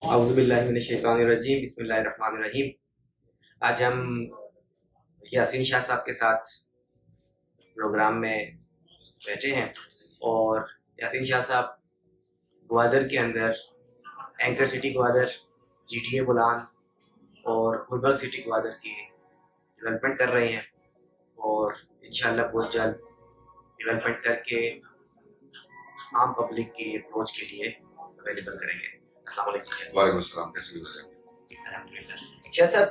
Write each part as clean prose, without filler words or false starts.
औज़ुबिल्लाहिमिनश्शैतानिर्रजीम बिस्मिल्लाहिर्रहमानिर्रहीम। आज हम यासीन शाह साहब के साथ प्रोग्राम में बैठे हैं और यासीन शाह साहब ग्वादर के अंदर anchor city Gwadar, GTA Bolan और गुलबर्ग सिटी ग्वादर की डेवलपमेंट कर रहे हैं और इंशाल्लाह बहुत जल्द डेवलपमेंट करके आम पब्लिक की अप्रोच के लिए अवेलेबल करेंगे। अस्सलाम वालेकुम। वालेकुम अस्सलाम, कैसे गुजर रहे हैं? अल्हम्दुलिल्लाह। शाह साहब,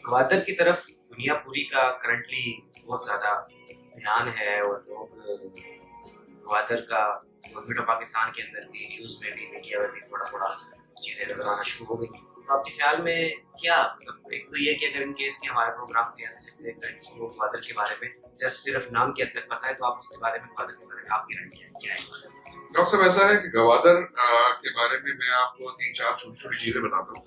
ग्वादर की तरफ दुनिया पूरी का करंटली बहुत ज़्यादा ध्यान है और लोग ग्वादर का गवर्नमेंट ऑफ पाकिस्तान के अंदर भी न्यूज़ में भी मीडिया में भी थोड़ा थोड़ा चीज़ें नजर आना शुरू हो गई। तो आपके ख्याल में क्या मतलब, एक तो ये कि अगर इन केस के हमारे प्रोग्राम के ऐसे जिसको ग्वादर के बारे में जस्ट सिर्फ नाम की हद तक पता है, तो आप उसके बारे में ग्वादर के बारे में आपकी राय क्या है? डॉक्टर साहब, ऐसा है कि गवादर के बारे में मैं आपको 3-4 छोटी छोटी चीजें बताता हूँ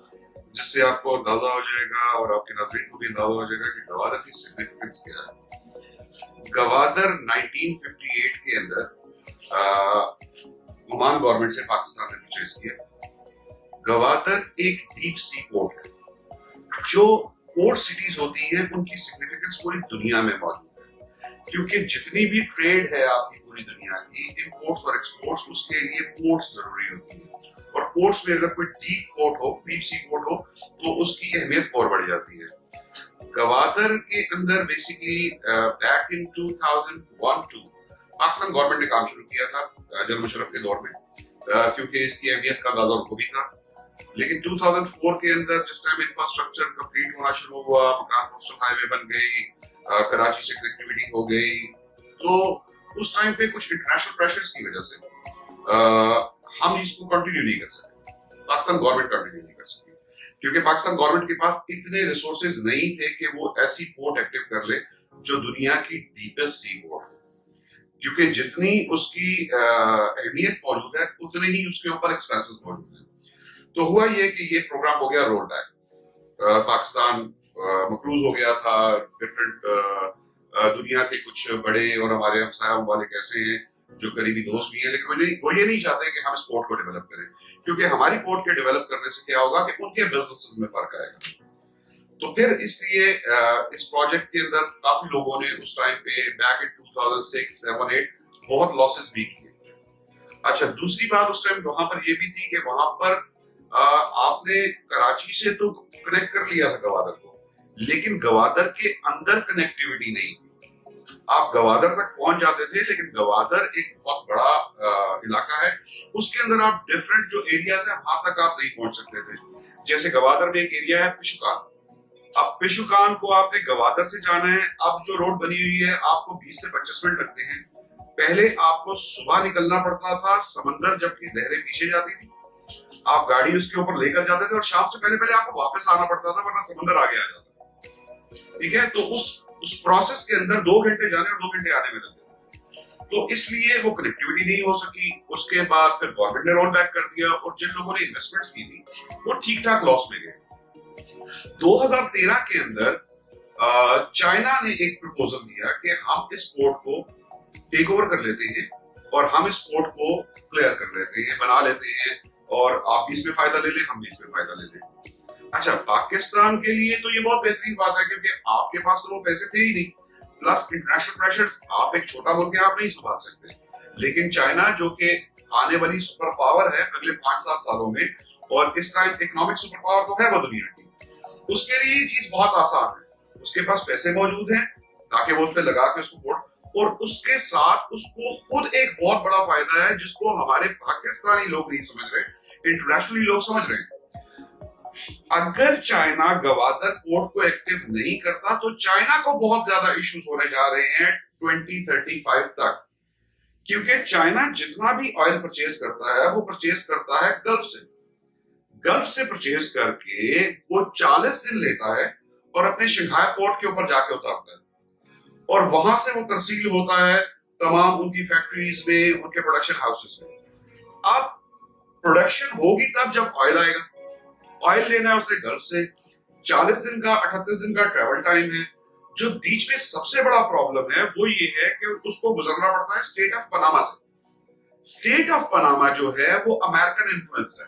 जिससे आपको अंदाजा हो जाएगा और आपके नाज़रीन को भी अंदाजा हो जाएगा कि गवादर की सिग्निफिकेंस क्या है। गवादर 1958 के अंदर ओमान गवर्नमेंट से पाकिस्तान ने परचेज किया। गवादर एक डीप सी पोर्ट है। जो पोर्ट सिटीज होती हैं उनकी सिग्निफिकेंस पूरी दुनिया में मौजूद है, क्योंकि जितनी भी ट्रेड है आपकी पूरी दुनिया की, इंपोर्ट्स और एक्सपोर्ट्स, उसके लिए पोर्ट्स जरूरी होती है। और पोर्ट्स में अगर कोई डीप पोर्ट हो, डीप सी पोर्ट हो, तो उसकी अहमियत और बढ़ जाती है। गवादर के अंदर basically back in 2001-2 Pakistan government ने काम शुरू किया था जनरल मुशर्रफ के दौर में, क्योंकि इसकी अहमियत का अंदाजा उनको भी था। लेकिन 2004 के अंदर जिस टाइम इंफ्रास्ट्रक्चर कंप्लीट होना शुरू हुआ, मकान कोस्टल हाईवे बन गई, कराची से कनेक्टिविटी हो गई, तो उस टाइम पे कुछ इंटरनेशनल प्रेशर्स की वजह से हम इसको कंटिन्यू नहीं कर सके। पाकिस्तान गवर्नमेंट कंटिन्यू नहीं कर सकी, क्योंकि पाकिस्तान गवर्नमेंट के पास इतने रिसोर्सेज नहीं थे कि वो ऐसी पोर्ट एक्टिव कर ले जो दुनिया की डीपेस्ट सी पोर्ट हो। क्योंकि जितनी उसकी अहमियत मौजूद है, उतने ही उसके ऊपर एक्सपेंसेस मौजूद है। तो हुआ ये कि ये प्रोग्राम हो गया रोल बैक। पाकिस्तान मकरूज हो गया था। डिफरेंट दुनिया के कुछ बड़े और हमारे हमसाया ममालिक ऐसे हैं जो करीबी दोस्त भी हैं, लेकिन वो ये नहीं चाहते कि हम इस पोर्ट को डेवलप करें, क्योंकि हमारी पोर्ट के डेवलप करने से क्या होगा कि उनके बिजनेसेस में फर्क आएगा। तो फिर इसलिए इस प्रोजेक्ट के अंदर काफी लोगों ने उस टाइम पे बैक इन 2006, 7, 8 बहुत लॉसेस भी किए। अच्छा, दूसरी बात उस टाइम वहां पर ये भी थी कि वहां पर आपने कराची से तो कनेक्ट कर लिया था गवादर को, लेकिन गवादर के अंदर कनेक्टिविटी नहीं थी। आप गवादर तक पहुंच जाते थे, लेकिन गवादर एक बहुत बड़ा इलाका है, उसके अंदर आप डिफरेंट जो एरियाज है वहां तक आप नहीं पहुंच सकते थे। जैसे गवादर में एक एरिया है पिशुकान। अब पिशुकान को आपने गवादर से जाना है, अब जो रोड बनी हुई है आपको 20 से 25 मिनट लगते हैं। पहले आपको सुबह निकलना पड़ता था समंदर, जबकि लहरें पीछे जाती थी, आप गाड़ी उसके ऊपर लेकर जाते थे और शाम से पहले पहले आपको वापस आना पड़ता था, वरना समंदर आगे आ जाता। ठीक है, तो उस प्रोसेस के अंदर 2 घंटे जाने और 2 घंटे आने में लगते थे। तो इसलिए वो कनेक्टिविटी नहीं हो सकी। उसके बाद फिर गवर्नमेंट ने रोल बैक कर दिया और जिन लोगों ने इन्वेस्टमेंट्स की थी वो ठीक ठाक लॉस में गए। 2013 के अंदर चाइना ने एक प्रपोजल दिया कि हम इस पोर्ट को टेक ओवर कर लेते हैं और हम इस पोर्ट को क्लियर कर लेते हैं, बना लेते हैं, और आप भी इसमें फायदा ले लें, हम भी इसमें फायदा ले लें। अच्छा, पाकिस्तान के लिए तो ये बहुत बेहतरीन बात है, क्योंकि आपके पास तो वो पैसे थे ही नहीं, प्लस इंटरनेशनल प्रेशर्स, आप एक छोटा मुल्क है, आप नहीं संभाल सकते। लेकिन चाइना जो कि आने वाली सुपर पावर है अगले 5-7 सालों में, और इस टाइम इकोनॉमिक सुपर पावर तो है वो दुनिया की, उसके लिए ये चीज बहुत आसान है। उसके पास पैसे मौजूद हैं ताकि वो उस पर लगा के उसको पोर्ट, और उसके साथ उसको खुद एक बहुत बड़ा फायदा है जिसको हमारे पाकिस्तानी लोग नहीं समझ रहे, इंटरनेशनली लोग समझ रहे हैं। अगर चाइना गवादर पोर्ट को एक्टिव नहीं करता तो चाइना को बहुत ज्यादा इश्यूज होने जा रहे हैं 2035 तक, क्योंकि चाइना जितना भी ऑयल परचेज करता है वो परचेज करता है गल्फ से परचेज करके वो 40 दिन लेता है और अपने शंघाई पोर्ट के ऊपर जाके उतारता है, और वहां से वो तरसील होता है तमाम उनकी फैक्ट्रीज में, उनके प्रोडक्शन हाउसेस में। अब प्रोडक्शन होगी तब जब ऑयल आएगा। ऑयल लेना है उसने गल्फ से, 40 दिन का 38 दिन का ट्रेवल टाइम है। जो बीच में सबसे बड़ा प्रॉब्लम है वो ये है कि उसको गुजरना पड़ता है स्टेट ऑफ पनामा से। स्टेट ऑफ पनामा जो है वो अमेरिकन इन्फ्लुएंस है।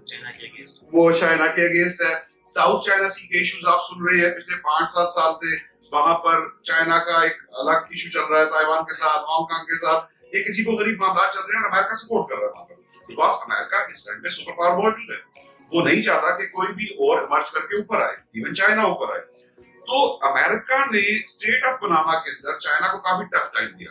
चाइना के अगेंस्ट, वो चाइना के अगेंस्ट है। साउथ चाइना सी के इश्यूज आप सुन रहे हैं पिछले 5-7 साल से, वहां पर चाइना का एक अलग इशू चल रहा है, ताइवान के साथ, हांगकांग के साथ एक अजीबोगरीब मामला चल रहे हैं और अमेरिका सपोर्ट कर रहा है। बिकॉज अमेरिका इस साइड पे सुपर पावर मौजूद है, वो नहीं चाहता कि कोई भी और इमर्ज करके ऊपर आए, इवन चाइना ऊपर आए। तो अमेरिका ने स्टेट ऑफ पनामा के अंदर चाइना को काफी टफ टाइम दिया।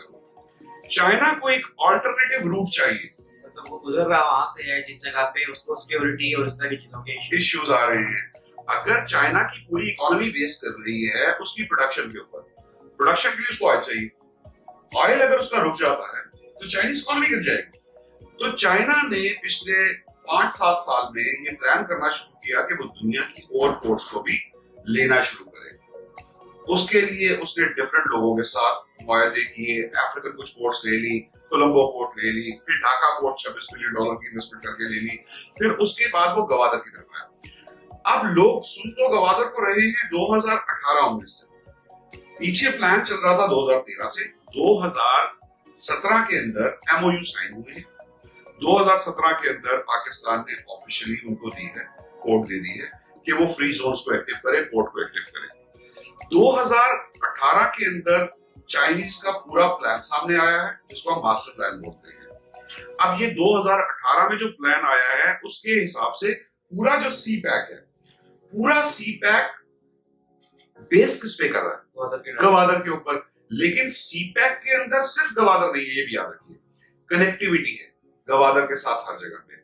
चाइना को एक ऑल्टरनेटिव रूट चाहिए, मतलब वो गुजर रहा वहां से है जिस जगह पे उसको सिक्योरिटी और इस तरह की चीजों के इश्यूज आ रहे हैं। अगर चाइना की पूरी इकोनॉमी बेस कर रही है उसकी प्रोडक्शन के ऊपर, प्रोडक्शन के लिए उसको ऑयल चाहिए, ऑयल अगर उसका रुक जाता है तो चाइनीज इकोनॉमी गिर जाएगी। तो चाइना ने पिछले 5-7 साल में ये प्लान करना शुरू किया कि वो दुनिया की और पोर्ट्स को भी लेना शुरू करे। उसके लिए उसने डिफरेंट लोगों के साथ मुआहदे किए, अफ्रीकन कुछ पोर्ट्स ले ली, कोलंबो पोर्ट ले ली, फिर ढाका पोर्ट $26 मिलियन की इन्वेस्टमेंट करके ले ली, फिर उसके बाद वो गवादर की तरफ आया। अब लोग सुन तो गवादर को रहे हैं 2018-19 से, पीछे प्लान चल रहा था 2013 से। 2017 के अंदर MOU साइन हुए हैं। 2017 के अंदर पाकिस्तान ने ऑफिशियली उनको दी है, कोर्ट दे दी है कि वो फ्री जोन्स को एक्टिव करे, पोर्ट को एक्टिव करे। 2018 के अंदर चाइनीज का पूरा प्लान सामने आया है जिसको हम मास्टर प्लान बोलते हैं। अब ये 2018 में जो प्लान आया है उसके हिसाब से पूरा जो सी पैक है, पूरा सी पैक बेस किस पे कर रहा है? गवादर के ऊपर। लेकिन सी पैक के अंदर सिर्फ गवादर नहीं है, ये भी याद रखिए, कनेक्टिविटी है गवादर के साथ हर जगह पे।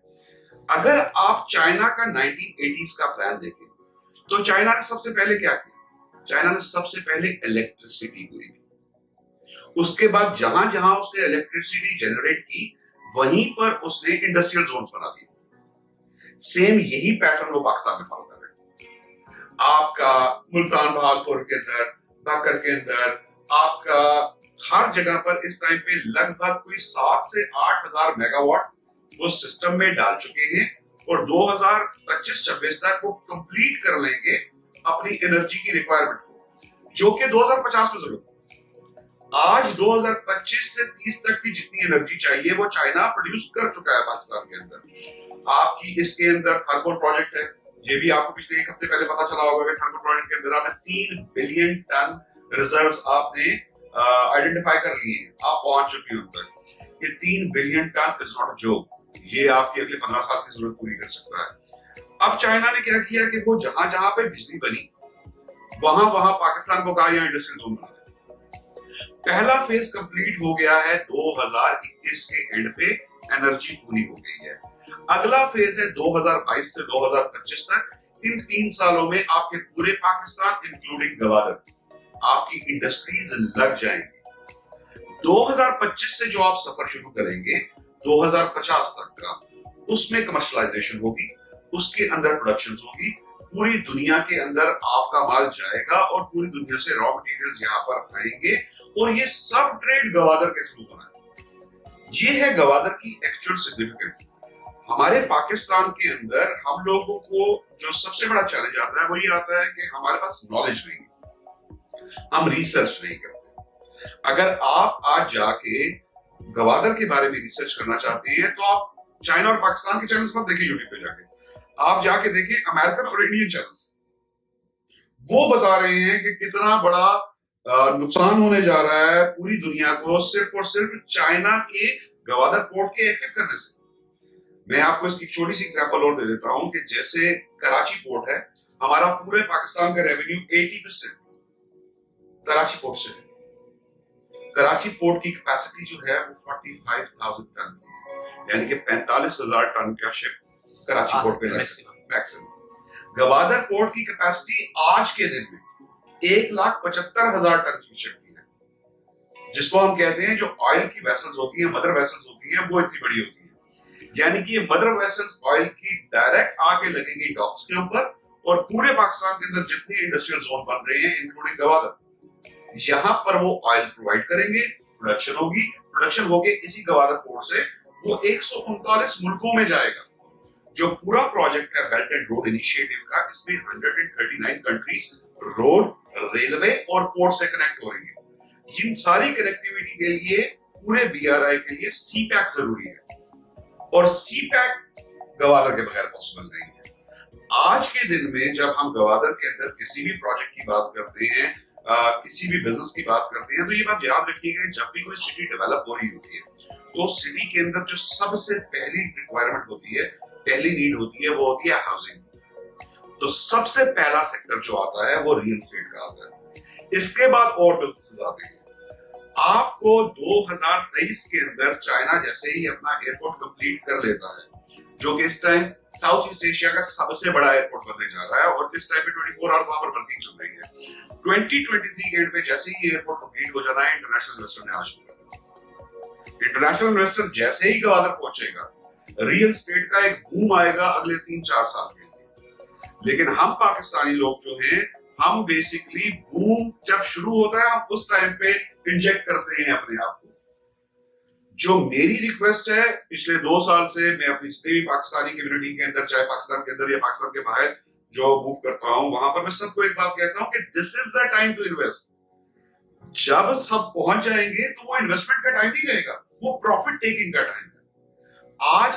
अगर आप चाइना का 1980s का प्लान देखें तो चाइना ने सबसे पहले क्या किया? चाइना ने सबसे पहले इलेक्ट्रिसिटी पूरी की। उसके बाद जहां जहां उसने इलेक्ट्रिसिटी जनरेट की वहीं पर उसने इंडस्ट्रियल जोन्स बना दिए। सेम यही पैटर्न वो पाकिस्तान में फॉलो कर रहे हैं। आपका मुल्तान बहादुर के अंदर, बकर के अंदर, आपका हर जगह पर इस टाइम पे लगभग कोई 7 से 8 हजार मेगावाट वो सिस्टम में डाल चुके हैं और 2025-26 तक वो कंप्लीट कर लेंगे अपनी एनर्जी की रिक्वायरमेंट को, जो कि 2050 में जरूरत है। आज 2025 से 30 तक की जितनी एनर्जी चाहिए वो चाइना प्रोड्यूस कर चुका है पाकिस्तान के अंदर। आपकी इसके अंदर थर्मल प्रोजेक्ट है, ये भी आपको पिछले 1 हफ्ते पहले पता चला होगा कि थर्मल प्रोजेक्ट के अंदर आपने 3 बिलियन टन रिजर्व्स आपने आइडेंटिफाई कर लिए, आप पहुंच चुके हैं उन तक। ये 3 billion ton is not a joke, ये आपकी अगले 15 साल की जरूरत पूरी कर सकता है। अब चाइना ने क्या किया कि वो जहां जहां पे बिजली बनी वहां वहां पाकिस्तान को कहा यहाँ इंडस्ट्रियल जोन बना दे। पहला फेज कंप्लीट हो गया है 2021 के एंड पे, एनर्जी पूरी हो गई है। अगला फेज है 2022 से 2025 तक। इन 3 सालों में आपके पूरे पाकिस्तान इंक्लूडिंग गवादर आपकी इंडस्ट्रीज लग जाएंगी। 2025 से जो आप सफर शुरू करेंगे 2050 तक का, उसमें कमर्शलाइजेशन होगी, उसके अंदर प्रोडक्शन होगी, पूरी दुनिया के अंदर आपका माल जाएगा और पूरी दुनिया से रॉ मटेरियल्स यहाँ पर आएंगे और ये सब ट्रेड गवादर के थ्रू होना है। ये है गवादर की एक्चुअल सिग्निफिकेंस। हमारे पाकिस्तान के अंदर हम लोगों को जो सबसे बड़ा चैलेंज आता है वो ये आता है कि हमारे पास नॉलेज नहीं, हम रिसर्च नहीं करते। अगर आप आज जाके गवादर के बारे में रिसर्च करना चाहते हैं तो आप चाइना और पाकिस्तान के चैनल्स मत देखिए, यूट्यूब पे जाके आप जाके देखिए अमेरिकन और इंडियन चैनल्स, वो बता रहे हैं कि कितना बड़ा नुकसान होने जा रहा है पूरी दुनिया को सिर्फ और सिर्फ चाइना के गवादर पोर्ट के एक्टिव करने से। मैं आपको इसकी छोटी सी एग्जांपल और दे देता हूं कि जैसे कराची पोर्ट है, हमारा पूरे पाकिस्तान का रेवेन्यू 80% कराची पोर्ट से है। कराची पोर्ट की कैपेसिटी जो है वो 45,000 टन, यानी कि 45,000 टन का शिप कराची पोर्ट पे मैक्सिमम। गवादर पोर्ट की कैपेसिटी आज के दिन में 1,75,000 टन की शिप की है, जिसको हम कहते हैं जो ऑयल की वेसल्स होती है, मदर वेसल्स होती है, वो इतनी बड़ी होती है। यानी कि ये मदर वेसल्स ऑयल की डायरेक्ट आके लगेंगी डॉक्स के ऊपर और पूरे पाकिस्तान के अंदर जितने इंडस्ट्रियल जोन बन रहे हैं इंक्लूडिंग गवादर, यहां पर वो ऑयल प्रोवाइड करेंगे, प्रोडक्शन होगी, प्रोडक्शन होके इसी गवादर पोर्ट से वो 139 मुल्कों में जाएगा। जो पूरा प्रोजेक्ट है बेल्ट एंड रोड इनिशिएटिव का, इसमें 139 कंट्रीज रोड, रेलवे और पोर्ट से कनेक्ट हो रही है। इन सारी कनेक्टिविटी के लिए पूरे BRI के लिए सी पैक जरूरी है और सी पैक गवादर के बगैर पॉसिबल नहीं है। आज के दिन में जब हम गवादर के अंदर किसी भी प्रोजेक्ट की बात करते हैं, किसी भी बिजनेस की बात करते हैं, तो ये बात याद रखिएगा, जब भी कोई सिटी डेवलप हो रही होती है तो सिटी के अंदर जो सबसे पहली रिक्वायरमेंट होती है, पहली नीड होती है, वो होती है हाउसिंग। तो सबसे पहला सेक्टर जो आता है वो रियल एस्टेट का आता है। इसके बाद और बिजनेसेस आते हैं। आपको 2023 के अंदर चाइना जैसे ही अपना एयरपोर्ट कंप्लीट कर लेता है, जो कि इस टाइम साउथ ईस्ट एशिया का सबसे बड़ा एयरपोर्ट बनने जा रहा है, और इस टाइम पे 24 आवर्स वहां पर वर्किंग चल रही है। 2023 के एंड पे जैसे ही एयरपोर्ट कंप्लीट हो जाना है, इंटरनेशनल इन्वेस्टर ने आना शुरू कर। इंटरनेशनल इन्वेस्टर जैसे ही गवादर पहुंचेगा, रियल एस्टेट का एक बूम आएगा अगले 3-4 साल के लिए। लेकिन हम पाकिस्तानी लोग जो हैं, हम बेसिकली बूम जब शुरू होता है, हम उस टाइम पे इंजेक्ट करते हैं अपने आप को। जो मेरी रिक्वेस्ट है पिछले 2 साल से, मैं अपनी जितनी भी पाकिस्तानी कम्युनिटी के अंदर, चाहे पाकिस्तान के अंदर या पाकिस्तान के बाहर जो मूव करता हूं, वहां पर मैं सबको एक बात कहता हूं कि this is the time to invest. जब सब पहुंच जाएंगे तो वो इन्वेस्टमेंट का टाइम नहीं रहेगा, वो प्रॉफिट टेकिंग का टाइम है। आज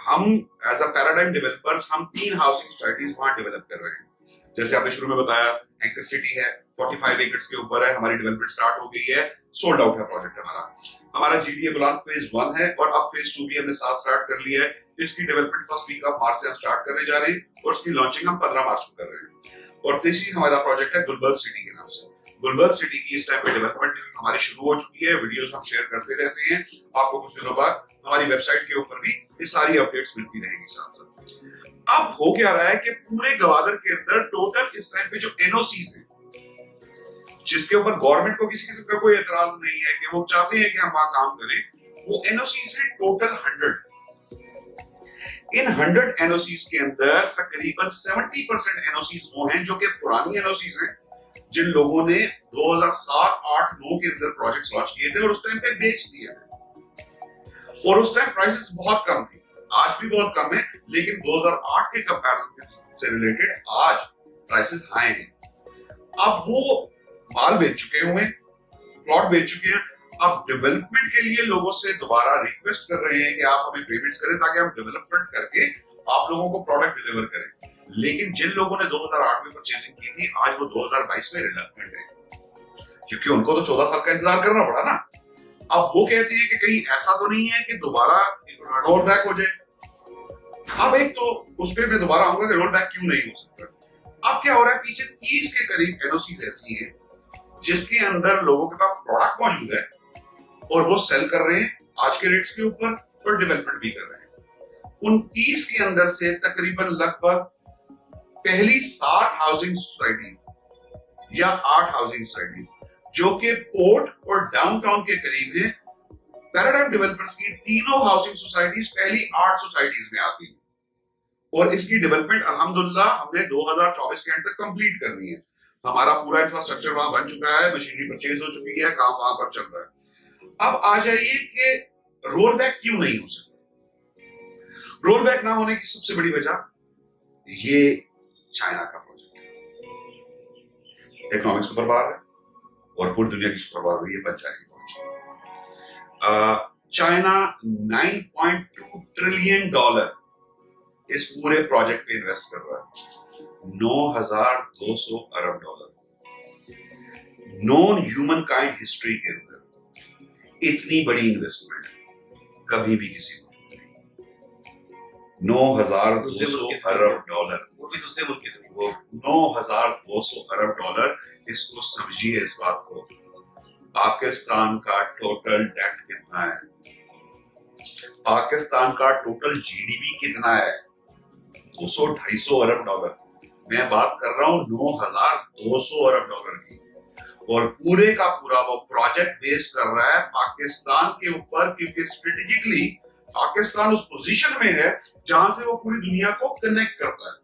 हम एज अ पैराडाइम डेवलपर्स, हम 3 हाउसिंग सोसाइटीज वहां डेवलप कर रहे हैं। जैसे आपने शुरू में बताया, एंकर सिटी है, 45 एकर्स के ऊपर है, हमारी डेवलपमेंट स्टार्ट हो गई है, सोल्ड आउट है प्रोजेक्ट हमारा जीडीए बुलान फेज 1 है, और अब फेज 2 भी हमने साथ स्टार्ट कर लिया है। इसकी development first week of March से हम स्टार्ट करने जा रहे हैं, और इसकी लॉन्चिंग हम 15 मार्च को कर रहे हैं। और तीसरी हमारा प्रोजेक्ट है गुलबर्ग सिटी के नाम से। गुलबर्ग सिटी की इस टाइम पे डेवलपमेंट हमारी शुरू हो चुकी है, वीडियोस हम शेयर करते रहते हैं। आपको कुछ दिनों बाद हमारी वेबसाइट के ऊपर भी ये सारी अपडेट्स मिलती रहेंगी साथ साथ। अब हो क्या रहा है कि पूरे गवादर के अंदर टोटल इस टाइम पे जो एनओसीज हैं, जिसके ऊपर गवर्नमेंट को किसी किस्म का कोई एतराज नहीं है कि वो चाहते हैं कि हम वहां काम करें, वो एनओसीज है टोटल 100। इन 100 एनओसीज के अंदर तकरीबन 70% एनओसीज वो हैं जो कि पुरानी एनओसीज हैं, जिन लोगों ने 2007, 8, 9 के अंदर प्रोजेक्ट्स लॉन्च किए थे और उस टाइम पे बेच दिए थे। और उस टाइम प्राइसेस बहुत कम थी, आज भी बहुत कम है, लेकिन 2008 के कंपैरिजन से रिलेटेड आज प्राइसेस हाई हैं। अब वो माल बेच चुके हुए, प्लॉट बेच चुके हैं। अब डेवलपमेंट के लिए लोगों से दोबारा रिक्वेस्ट कर रहे हैं कि आप हमें पेमेंट्स करें, ताकि हम डेवलपमेंट करके आप लोगों को प्रोडक्ट डिलीवर करें। लेकिन जिन लोगों ने 2008 में परचेजिंग की थी, आज वो 2022 में रिलक्टेंट है, क्योंकि उनको तो 14 साल का इंतजार करना पड़ा ना। अब वो कहते हैं कि कहीं ऐसा तो नहीं है कि दोबारा रोल बैक हो जाए। अब एक तो उस पर मैं दोबारा आऊंगा कि रोल बैक क्यों नहीं हो सकता। अब क्या हो रहा है, पीछे 30 के करीब एनओसीज ऐसी हैं जिसके अंदर लोगों के पास प्रोडक्ट मौजूद है, और वो सेल कर रहे हैं आज के रेट्स के ऊपर, और डेवलपमेंट भी कर रहे हैं। उन 30 के अंदर से तकरीबन लगभग पहली 60 हाउसिंग सोसाइटीज या 8 हाउसिंग सोसाइटीज जो कि पोर्ट और डाउनटाउन के करीब है, पैराडाइम डेवलपर्स की तीनों हाउसिंग सोसाइटीज पहली 8 सोसाइटीज में आती है। और इसकी डेवलपमेंट अल्हम्दुलिल्लाह हमने 2024 के एंड तक कंप्लीट करनी है। हमारा पूरा इंफ्रास्ट्रक्चर वहां बन चुका है, मशीनरी परचेज हो चुकी है, काम वहां पर चल रहा है। अब आ जाइए कि रोल बैक क्यों नहीं हो सकता। रोल बैक ना होने की सबसे बड़ी वजह ये चाइना का प्रोजेक्ट है। इकोनॉमिक सुपर पावर है और पूरी दुनिया की सुपर पावर ये बन जाएगी। चाइना $9.2 ट्रिलियन इस पूरे प्रोजेक्ट पे इन्वेस्ट कर रहा है। 9,200 अरब dollar. Non humankind history के अंदर इतनी बड़ी इन्वेस्टमेंट कभी भी किसी को 9,200 अरब डॉलर, वो भी दूसरे मुल्क के, वो 9,200 अरब डॉलर। इसको समझिए इस बात को, पाकिस्तान का टोटल डेट कितना है, पाकिस्तान का टोटल जीडीपी कितना है, 200-250 अरब डॉलर। मैं बात कर रहा हूं 9,200 अरब डॉलर की, और पूरे का पूरा वो प्रोजेक्ट बेस्ड कर रहा है पाकिस्तान के ऊपर, क्योंकि स्ट्रेटेजिकली पाकिस्तान उस पोजीशन में है जहां से वो पूरी दुनिया को कनेक्ट करता है।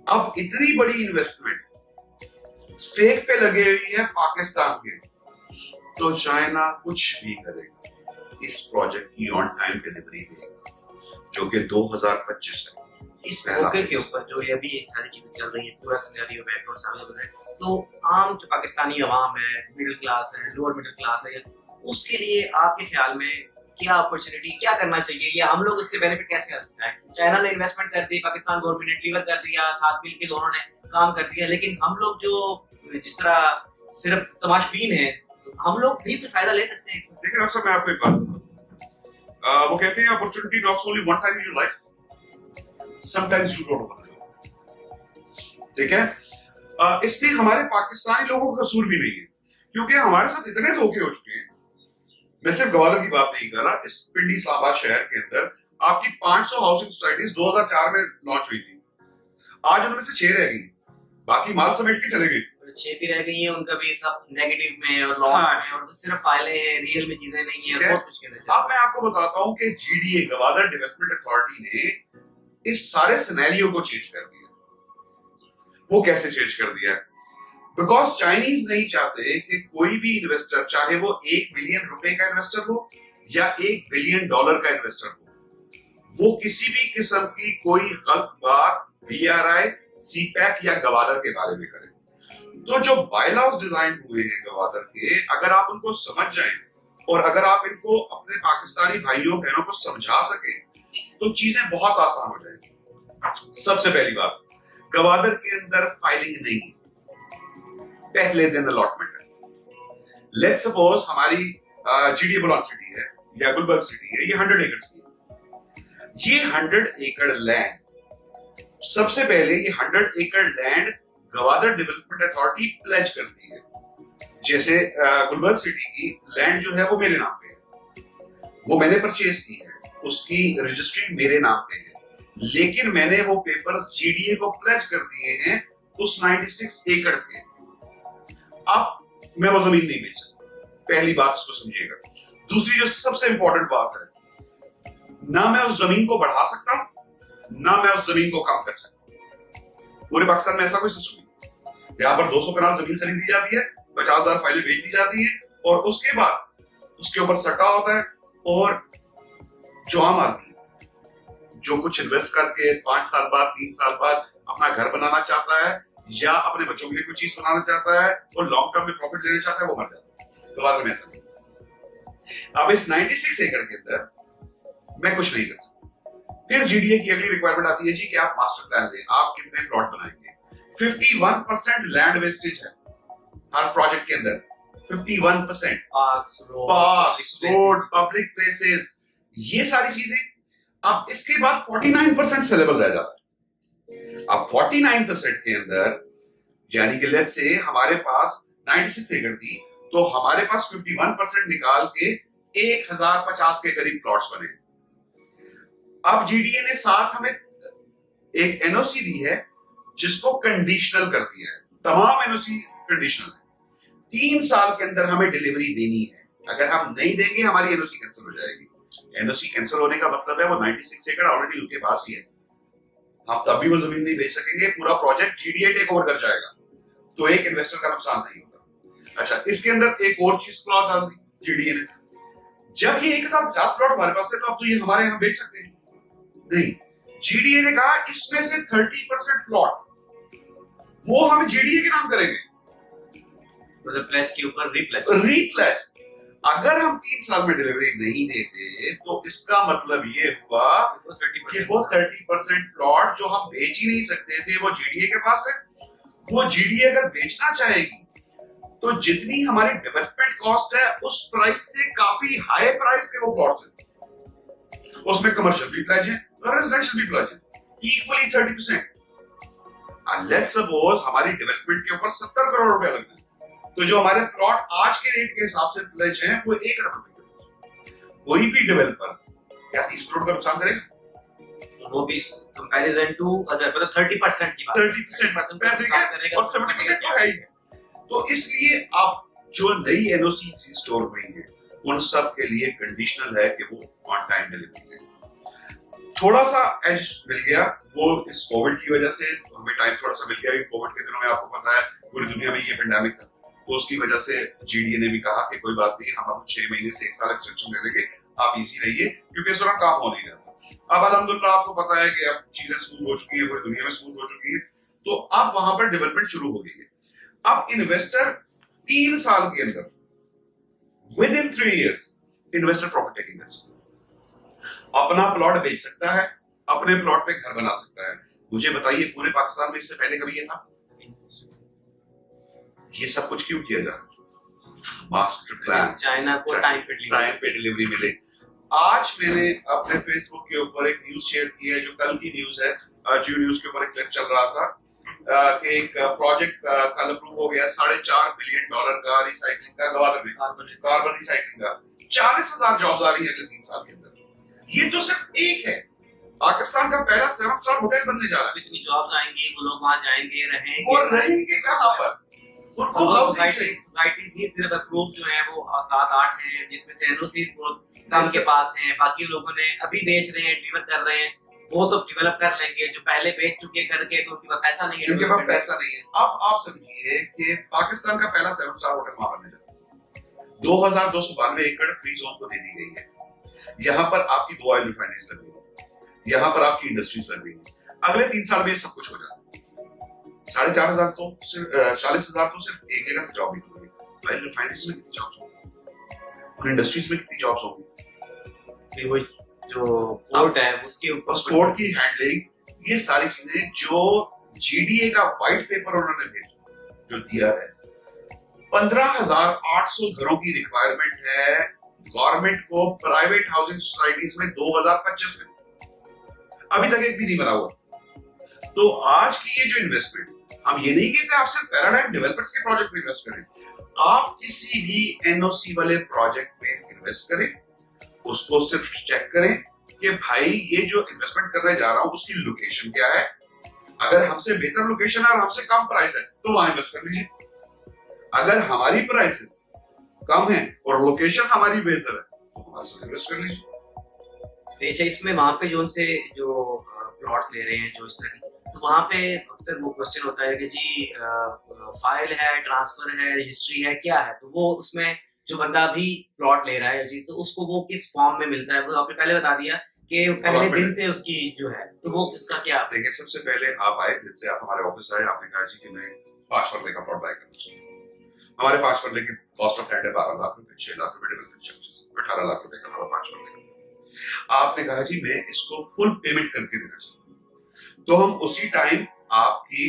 अब इतनी बड़ी इन्वेस्टमेंट स्टेक पे लगे हुई है पाकिस्तान के, तो चाइना कुछ भी करेगा इस प्रोजेक्ट की ऑन टाइम डिलीवरी देगा, जो कि 2025 है। इस मौके के ऊपर जो ये अभी सारी चीजें चल रही है, पूरा सिनेरियो बैकग्राउंड सामने बना है, तो आम जो पाकिस्तानी अवाम है, मिडिल क्लास है, लोअर मिडिल क्लास है, उसके लिए आपके ख्याल में क्या अपॉर्चुनिटी, क्या करना चाहिए, या हम लोग इससे बेनिफिट कैसे आ सकते हैं? चाइना ने इन्वेस्टमेंट कर दी, पाकिस्तान गवर्नमेंट ने डिलीवर कर दिया, साथ मिल के दोनों ने काम कर दिया, लेकिन हम लोग जो जिस तरह सिर्फ तमाशबीन है, तो हम लोग भी कोई फायदा ले सकते हैं इसमें? देखिए डॉक्टर साहब, मैं आपको एक बात बताऊं, वो कहते हैं opportunity knocks only one time in your life, sometimes you don't know. ठीक है, इसमें हमारे पाकिस्तानी लोगों का कसूर भी नहीं है, क्योंकि हमारे साथ इतने धोखे हो चुके हैं। मैं सिर्फ गवादर की बात नहीं कर रहा, इस पिंडी इस्लामाबाद शहर के अंदर आपकी 500 हाउसिंग सोसाइटीज 2004 में लॉन्च हुई थी, आज उनमें से 6 रह गई, बाकी माल समेट के चले गए। 6 भी रह गई है, उनका भी सब नेगेटिव में और लॉस हाँ, में, और सिर्फ फाइलें हैं, रियल में चीजें नहीं है, बहुत कुछ कहना अब चाहिए। मैं आपको बताता हूं कि जीडीए गवादर डेवलपमेंट अथॉरिटी ने इस सारे सिनेरियो को चेंज कर दिया। वो कैसे चेंज कर दिया? बिकॉज चाइनीज नहीं चाहते कि कोई भी इन्वेस्टर, चाहे वो 1 बिलियन रुपए का इन्वेस्टर हो या $1 बिलियन का इन्वेस्टर हो, वो किसी भी किस्म की कोई गलत बात बीआरआई, सीपैक या गवादर के बारे में करे। तो जो बायलॉज डिजाइन हुए हैं गवादर के, अगर आप उनको समझ जाएं और अगर आप इनको अपने पाकिस्तानी भाइयों बहनों को समझा सकें, तो चीजें बहुत आसान हो जाएंगी। सबसे पहली बात, गवादर के अंदर फाइलिंग नहीं है, पहले दिन अलॉटमेंट है। लेट्स सपोज हमारी जीडीए बुलॉन सिटी है या गुलबर्ग सिटी है, ये 100 एकड़ की है। ये 100 एकड़ लैंड, सबसे पहले ये 100 एकड़ land Gwadar development authority pledge करती है। जैसे गुलबर्ग सिटी की लैंड जो है वो मेरे नाम पे है, वो मैंने परचेज की है, उसकी रजिस्ट्री मेरे नाम पे है, लेकिन मैंने वो पेपर्स जीडीए को प्लेज कर दिए हैं उस 96 एकड़ के। अब मैं वो जमीन नहीं बेच सकता, पहली बात इसको समझिएगा। दूसरी जो सबसे इंपॉर्टेंट बात है, ना मैं उस जमीन को बढ़ा सकता हूं, ना मैं उस जमीन को कम कर सकता। पूरे पाकिस्तान में ऐसा कोई सिस्टम नहीं। यहां पर 200 कनाल जमीन खरीदी जाती है, 50,000 फाइलें बेच दी जाती है, और उसके बाद उसके ऊपर सट्टा होता है, और जो आम आदमी जो कुछ इन्वेस्ट करके 5 साल बाद, 3 साल बाद अपना घर बनाना चाहता है या अपने बच्चों के लिए कुछ चीज बनाना चाहता है और लॉन्ग टर्म में प्रॉफिट लेना चाहता है, वो मर जाता है। गवादर में ऐसा नहीं। अब इस 96 एकड़ के अंदर मैं कुछ नहीं कर सकता। फिर जीडीए की अगली रिक्वायरमेंट आती है जी कि आप मास्टर प्लान दें, आप कितने प्लॉट बनाएंगे। 51% लैंड वेस्टेज है हर प्रोजेक्ट के अंदर, 51%। पार्क्स, रोड, पब्लिक प्लेसेस, ये सारी चीजें। अब इसके बाद 49% सेलेबल रह जाता है। अब 49% के अंदर, यानी कि लेट्स से हमारे पास 96 एकड़ थी, तो हमारे पास 51% निकाल के 1050 के करीब प्लॉट्स बने। अब जीडीए ने साथ हमें एक एनओसी दी है जिसको कंडीशनल कर दिया है। तमाम एनओसी कंडीशनल है, 3 साल के अंदर हमें डिलीवरी देनी है। अगर हम नहीं देंगे हमारी एनओसी कैंसिल हो जाएगी। एनओसी कैंसिल होने का मतलब है वो 96 एकड़ ऑलरेडी उनके पास ही है, हम तब भी वो जमीन नहीं बेच सकेंगे, पूरा प्रोजेक्ट जीडीए टेक ओवर कर जाएगा, तो एक इन्वेस्टर का नुकसान नहीं होगा। अच्छा, इसके अंदर एक और चीज प्लॉट डाल दी जीडीए ने, जब ये 1050 प्लॉट हमारे पास है, तो अब तो ये हमारे यहाँ बेच सकते हैं। नहीं, जीडीए ने कहा इसमें से 30% प्लॉट वो हम जीडीए के नाम करेंगे, मतलब प्लेज के ऊपर रीप्लेज। अगर हम 3 साल में डिलीवरी नहीं देते, तो इसका मतलब ये हुआ कि वो 30% प्लॉट जो हम बेच ही नहीं सकते थे, वो जीडीए के पास है। वो जीडीए अगर बेचना चाहेगी, तो जितनी हमारी डेवलपमेंट कॉस्ट है उस प्राइस से काफी हाई प्राइस के वो प्लॉट है। उसमें कमर्शियल भी प्लेज है और रेजिडेंशियल भी प्लेज है, इक्वली 30%। लेट्स सपोज हमारी डेवलपमेंट के ऊपर 70 करोड़ रुपए लगते हैं, तो जो हमारे प्लॉट आज के रेट के हिसाब से प्लेज हैं वो 1 करोड़ रुपए। कोई भी डेवलपर क्या 30 करोड़ का नुकसान करेगा? वो भी कंपैरिजन टू अदर, मतलब 30% की बात, 30% करेगा और 70% तो है ही है। तो इसलिए अब जो नई एनओसी स्टोर हुई है, उन सब के लिए कंडीशनल है कि वो ऑन टाइम डिलीवरी है। थोड़ा सा एज मिल गया वो इस कोविड की वजह से, हमें टाइम थोड़ा सा मिल गया। कोविड के दिनों में आपको पता है पूरी दुनिया में ये पेंडेमिक था, तो उसकी वजह से जीडीए ने भी कहा कि कोई बात नहीं, हम आपको 6 महीने से 1 साल एक्सटेंशन दे देंगे, आप इजी रहिए, क्योंकि इस दौरान काम हो नहीं रहा था। अब अल्हम्दुलिल्लाह आपको पता है कि अब चीजें स्मूथ हो चुकी है, पूरी दुनिया में स्मूथ हो चुकी है, तो अब वहां पर डेवलपमेंट शुरू हो गई है। अब इन्वेस्टर 3 साल के अंदर, with in 3 years, investor profit taking कर सकता है, अपना प्लॉट बेच सकता है, अपने प्लॉट पे घर बना सकता है। मुझे बताइए पूरे पाकिस्तान में इससे पहले कभी ये था? ये सब कुछ क्यों किया जा रहा है? मास्टर प्लान, चाइना को टाइम पे डिलीवरी मिले। आज मैंने अपने फेसबुक के ऊपर एक न्यूज शेयर की है, जो कल की न्यूज है, जियो न्यूज के ऊपर एक क्लिप चल रहा था कि एक प्रोजेक्ट कल अप्रूव हो गया $4.5 बिलियन का रिसाइकलिंग का, गवादर में कार्बन रिसाइकलिंग का। 40,000 जॉब्स आ रही है अगले 3 साल के अंदर। ये तो सिर्फ एक है, पाकिस्तान का पहला 7 स्टार होटल बनने जा रहा है। इतनी जॉब्स आएंगी, वो लोग वहां जाएंगे, रहेंगे, और रहेंगे कहां पर? उनको सोसाइटीज ही सिर्फ अप्रूव जो है वो 7-8 हैं, जिसमें से एनओसीज बहुत कम के पास हैं। बाकी लोगों ने अभी बेच रहे हैं, डिलीवर कर रहे हैं, वो तो डेवलप कर लेंगे। जो पहले बेच चुके करके, तो उनके पास पैसा नहीं है, उनके पास पैसा नहीं है। अब आप समझिए कि पाकिस्तान का पहला 7 स्टार होटल वहां बनने जा रहा है। 2292 एकड़ फ्री जोन को दे दी गई है। यहाँ पर आपकी 2 ऑयल रिफाइनरीज लग गई है, यहाँ पर आपकी इंडस्ट्रीज लग गई है। अगले 3 साल में सब कुछ हो जाएगा। 4,500 तो सिर्फ 40,000 तो सिर्फ एक जगह से जॉब निकलेगी। ऑयल रिफाइनरीज में कितनी जॉब्स होंगी, और इंडस्ट्रीज में कितनी जॉब्स होंगी? वो जो पोर्ट है उसके ऊपर पोर्ट की हैंडलिंग, ये सारी चीजें जो जीडीए का व्हाइट पेपर उन्होंने जो दिया है, 15,800 घरों की रिक्वायरमेंट है गवर्नमेंट को प्राइवेट हाउसिंग सोसाइटीज में 2025 में। अभी तक एक भी नहीं बना हुआ। तो आज की ये जो इन्वेस्टमेंट, हम ये नहीं कहते आप सिर्फ पैराडाइम डेवलपर्स के प्रोजेक्ट में इन्वेस्ट करें, आप किसी भी एनओसी वाले प्रोजेक्ट में इन्वेस्ट करें, उसको सिर्फ चेक करें कि भाई ये जो इन्वेस्टमेंट करने जा रहा हूं उसकी लोकेशन क्या है। अगर हमसे बेहतर लोकेशन है और हमसे कम प्राइस है तो वहां इन्वेस्ट कर लीजिए। अगर हमारी प्राइसेस कम है और लोकेशन हमारी बेहतर है तो हमारे साथ इन्वेस्ट कर लीजिए। अच्छा, इसमें वहां पे जो प्लॉट्स ले रहे हैं, जो इस तरह की, तो वहां पे अक्सर वो क्वेश्चन होता है कि जी फाइल है, ट्रांसफर है, रजिस्ट्री है, क्या है? तो वो उसमें जो बंदा अभी प्लॉट ले रहा है जी, तो उसको वो किस फॉर्म में मिलता है? वो आपने पहले बता दिया कि पहले दिन से उसकी जो है, तो वो उसका क्या? देखिए, सबसे पहले आप आए, जैसे आप हमारे ऑफिस आए, आपने कहा जी कि मैं 5 मरले का प्लॉट बाय करना चाहिए। हमारे 5 मरले की कॉस्ट ऑफ लैंड है 12 लाख रुपए, 6 लाख रुपए डेवलपमेंट चार्जेस, 18 लाख रुपए का हमारा 5 मरले का। आपने कहा जी मैं इसको फुल पेमेंट करके देना चाहता हूं, तो हम उसी टाइम आपकी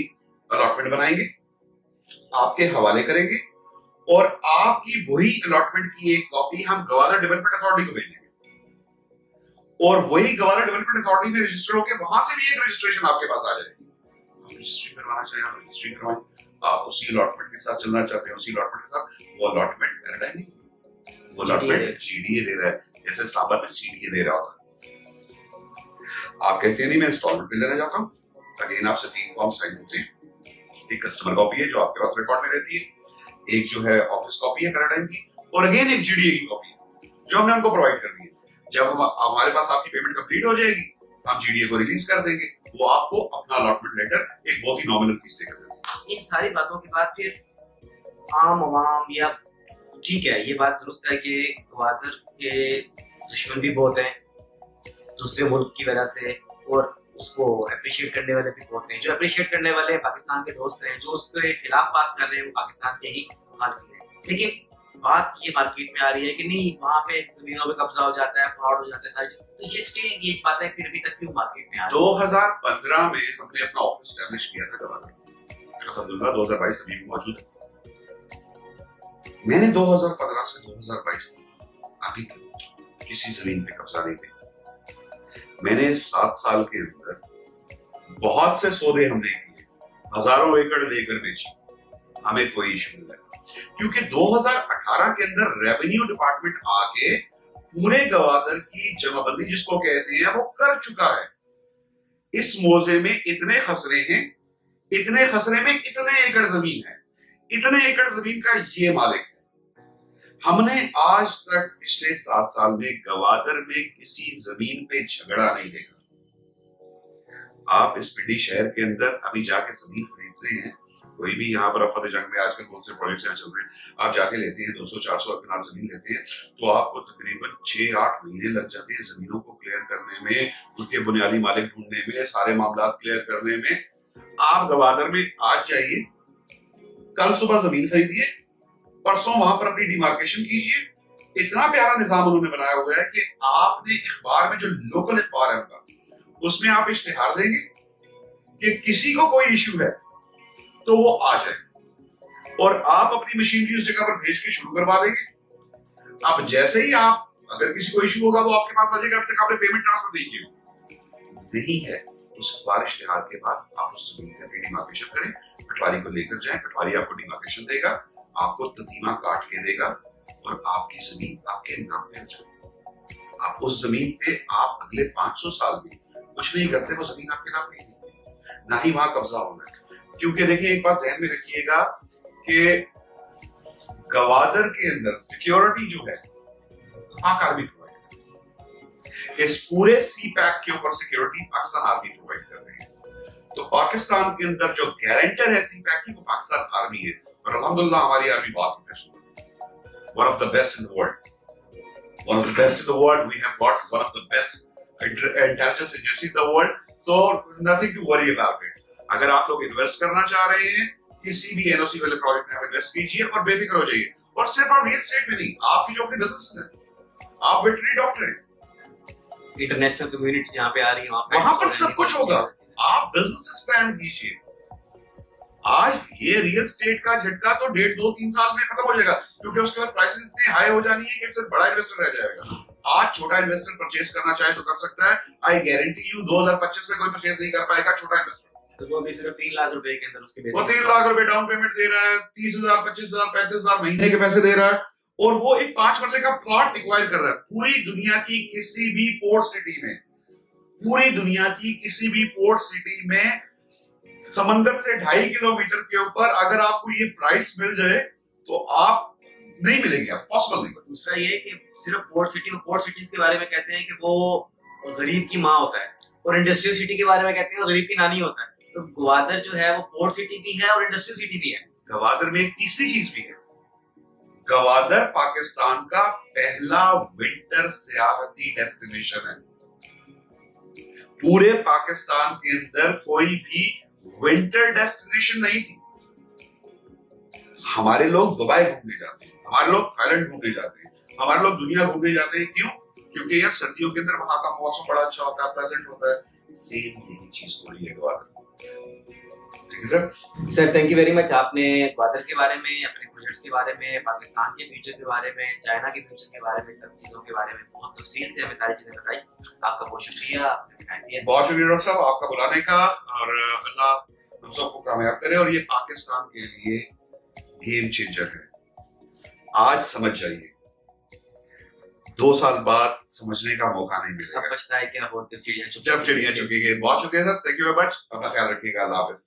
अलॉटमेंट बनाएंगे, आपके हवाले करेंगे, और आपकी वही अलॉटमेंट की एक कॉपी हम गवर्नर डेवलपमेंट अथॉरिटी को भेजेंगे, और वही गवर्नर डेवलपमेंट अथॉरिटी में रजिस्टर होकर वहां से भी एक रजिस्ट्रेशन आपके पास आ जाएगी। आप रजिस्ट्री करवाना चाहिए, आप रजिस्ट्री करवाएं। आप उसी अलॉटमेंट के साथ चलना चाहते हैं, उसी अलॉटमेंट के साथ, वो अलॉटमेंट पैराडाइम नहीं, वो अलॉटमेंट जीडीए दे रहा है, जैसे इस्लामाबाद में सीडीए दे रहा होता है। आप कहते हैं नहीं मैं इंस्टॉलमेंट पे लेना चाहता हूं, अगेन आपसे 3 फॉर्म साइन होते हैं। एक कस्टमर कॉपी है जो आपके पास रिकॉर्ड में रहती है, एक जो है ऑफिस कॉपी है पैराडाइम की, और अगेन एक जीडीए की कॉपी है जो हमने उनको प्रोवाइड कर दी है। जब हमारे पास आपकी पेमेंट कंप्लीट हो जाएगी, हम जीडीए को रिलीज कर देंगे, वो आपको अपना अलॉटमेंट लेटर एक बहुत ही नॉमिनल फीस देकर देंगे। इन सारी बातों के बाद फिर आम आवाम, या ठीक है ये बात दुरुस्त है कि गवादर के दुश्मन भी बहुत हैं दूसरे मुल्क की वजह से, और उसको अप्रिशिएट करने वाले भी बहुत हैं। जो अप्रिशिएट करने वाले पाकिस्तान के दोस्त हैं, जो उसके खिलाफ बात कर रहे हैं, वो पाकिस्तान के ही मुखालिफ हैं। लेकिन बात ये मार्केट में आ रही है कि नहीं, वहां पे जमीनों पे कब्जा हो जाता है, फ्रॉड हो जाता है, सारी चीज। तो ये स्टिल ये बातें फिर अभी तक क्यों मार्केट में आ रही है? 2015 में हमने अपना ऑफिस एस्टैब्लिश किया था गवादर, अल्हम्दुलिल्लाह 2022 अभी भी मौजूद है। मैंने 2015 से 2022 अभी तक किसी जमीन पे कब्जा नहीं किया। मैंने 7 साल के अंदर बहुत से सौदे हमने किए, हजारों एकड़ लेकर बेचे, हमें कोई इशू नहीं लगा, क्योंकि 2018 के अंदर रेवेन्यू डिपार्टमेंट आके पूरे गवादर की जमाबंदी जिसको कहते हैं वो कर चुका है। इस मौजे में इतने खसरे हैं, इतने खसरे में इतने एकड़ जमीन है, इतने एकड़ जमीन का ये मालिक है। हमने आज तक पिछले 7 साल में गवादर में किसी जमीन पे झगड़ा नहीं देखा। आप इस पिंडी शहर के अंदर अभी जाके जमीन खरीदते हैं, कोई भी यहाँ पर अफत जंग में आजकल बहुत से प्रोजेक्ट्स यहाँ चल रहे हैं, आप जाके लेते हैं 200-400 कनाल जमीन लेते हैं, तो आपको तकरीबन 6-8 महीने लग जाते हैं जमीनों को क्लियर करने में, उसके बुनियादी मालिक ढूंढने में, सारे मामला क्लियर करने में। आप गवादर में आज जाइए, कल सुबह जमीन खरीदिए, परसों वहां पर अपनी डिमार्केशन कीजिए, इतना प्यारा निजाम उन्होंने बनाया हुआ है कि आपने अखबार में जो लोकल अखबार है उनका, उसमें आप इश्तिहार देंगे कि किसी को कोई इश्यू है तो वो आ जाए और आप अपनी मशीनरी उस जगह पर भेज के शुरू करवा देंगे। अब जैसे ही आप, अगर किसी को इश्यू होगा वो आपके पास आ जाएगा, अब तक आपने पेमेंट ट्रांसफर नहीं की नहीं है, उस अखबार इश्तिहार के बाद आप उस जमीन का डिमार्केशन करें, पटवारी को लेकर जाएं, पटवारी आपको डिमार्केशन देगा, आपको ततीमा काट के देगा और आपकी जमीन आपके नाम पे हो जाएगी। आप उस जमीन पे आप अगले 500 साल में कुछ नहीं करते, वो जमीन आपके नाम पे है, ना ही वहां कब्जा होना है। क्योंकि देखिए, एक बात ध्यान में रखिएगा कि गवादर के अंदर सिक्योरिटी जो है पाक आर्मी प्रोवाइड कर, इस पूरे सी पैक के ऊपर सिक्योरिटी पाकिस्तान आर्मी प्रोवाइड कर रही है। तो पाकिस्तान के अंदर जो गारंटर है सी पैक की, वो पाकिस्तान आर्मी है और अल्हम्दुलिल्लाह हमारी आर्मी बहुत प्रोफेशनल है, one of the best in the world, one of the best in the world. We have got one of the best intelligence agency in the world, तो nothing to worry about it. अगर आप लोग invest करना चाह रहे हैं किसी भी एनओसी वाले प्रोजेक्ट में, आप इन्वेस्ट कीजिए और बेफिक्र हो जाइए। और सिर्फ आप रियल एस्टेट में नहीं, आपकी जो अपनी बिजनेसेस हैं, आप वेटरनरी डॉक्टर हैं, इंटरनेशनल कम्युनिटी जहाँ पे आ रही है वहां पर सब कुछ होगा। आप बिजनेस प्लान कीजिए। आज ये रियल एस्टेट का झटका तो 1.5-2-3 साल में खत्म हो जाएगा, क्योंकि उसके बाद प्राइसेस इतने हाई हो जानी है कि सिर्फ बड़ा इन्वेस्टर रह जाएगा। आज छोटा इन्वेस्टर परचेज करना चाहे तो कर सकता है। आई गारंटी यू 2025 में कोई परचेज नहीं कर पाएगा छोटा इन्वेस्टर। तो वो भी सिर्फ 3 लाख रुपए के अंदर उसके वो 3 लाख रुपए डाउन पेमेंट दे रहा है, 30,000, 25,000, 35,000 महीने के पैसे दे रहा है, और वो एक 5 मरले का प्लॉट एक्वायर कर रहा है। पूरी दुनिया की किसी भी पोर्ट सिटी में, पूरी दुनिया की किसी भी पोर्ट सिटी में समंदर से 2.5 किलोमीटर के ऊपर अगर आपको ये प्राइस मिल जाए तो आप नहीं मिलेंगे, आप पॉसिबल नहीं। दूसरा ये कि सिर्फ पोर्ट सिटीज के बारे में कहते हैं कि वो गरीब की माँ होता है, और इंडस्ट्रियल सिटी के बारे में कहते हैं वो गरीब की नानी होता है। तो ग्वादर जो है वो पोर्ट सिटी भी है और इंडस्ट्रियल सिटी भी है। गवादर में एक तीसरी चीज भी है। गवादर पाकिस्तान का पहला विंटर सियाहती डेस्टिनेशन है। पूरे पाकिस्तान के अंदर कोई भी विंटर डेस्टिनेशन नहीं थी। हमारे लोग दुबई घूमने जाते हैं, हमारे लोग थाईलैंड घूमने जाते हैं, हमारे लोग दुनिया घूमने जाते हैं। क्यों? क्योंकि यार सर्दियों के अंदर वहां का मौसम बड़ा अच्छा होता है, प्लेजेंट होता है। सेम यही चीज हो रही है ग्वादर। ठीक है sir, thank you very much. आपने ग्वादर के बारे में, अपने प्रोजेक्ट्स के बारे में, पाकिस्तान के फ्यूचर के बारे में, चाइना के फ्यूचर के बारे में, सब चीजों के बारे में बहुत तफसील से हमें सारी चीजें बताई। आपका बहुत शुक्रिया, आपने टाइम दिया। बहुत शुक्रिया डॉक्टर साहब आपका बुलाने का, और अल्लाह हम सबको कामयाब करे। और ये पाकिस्तान के लिए गेम चेंजर है। आज समझ जाइए, 2 साल बाद समझने का मौका नहीं मिलेगा। अब बचता है क्या, बहुत जब चिड़िया चुकेगी। बहुत शुक्रिया sir, thank you very much. अपना ख्याल रखिएगा। अल्लाह हाफिज।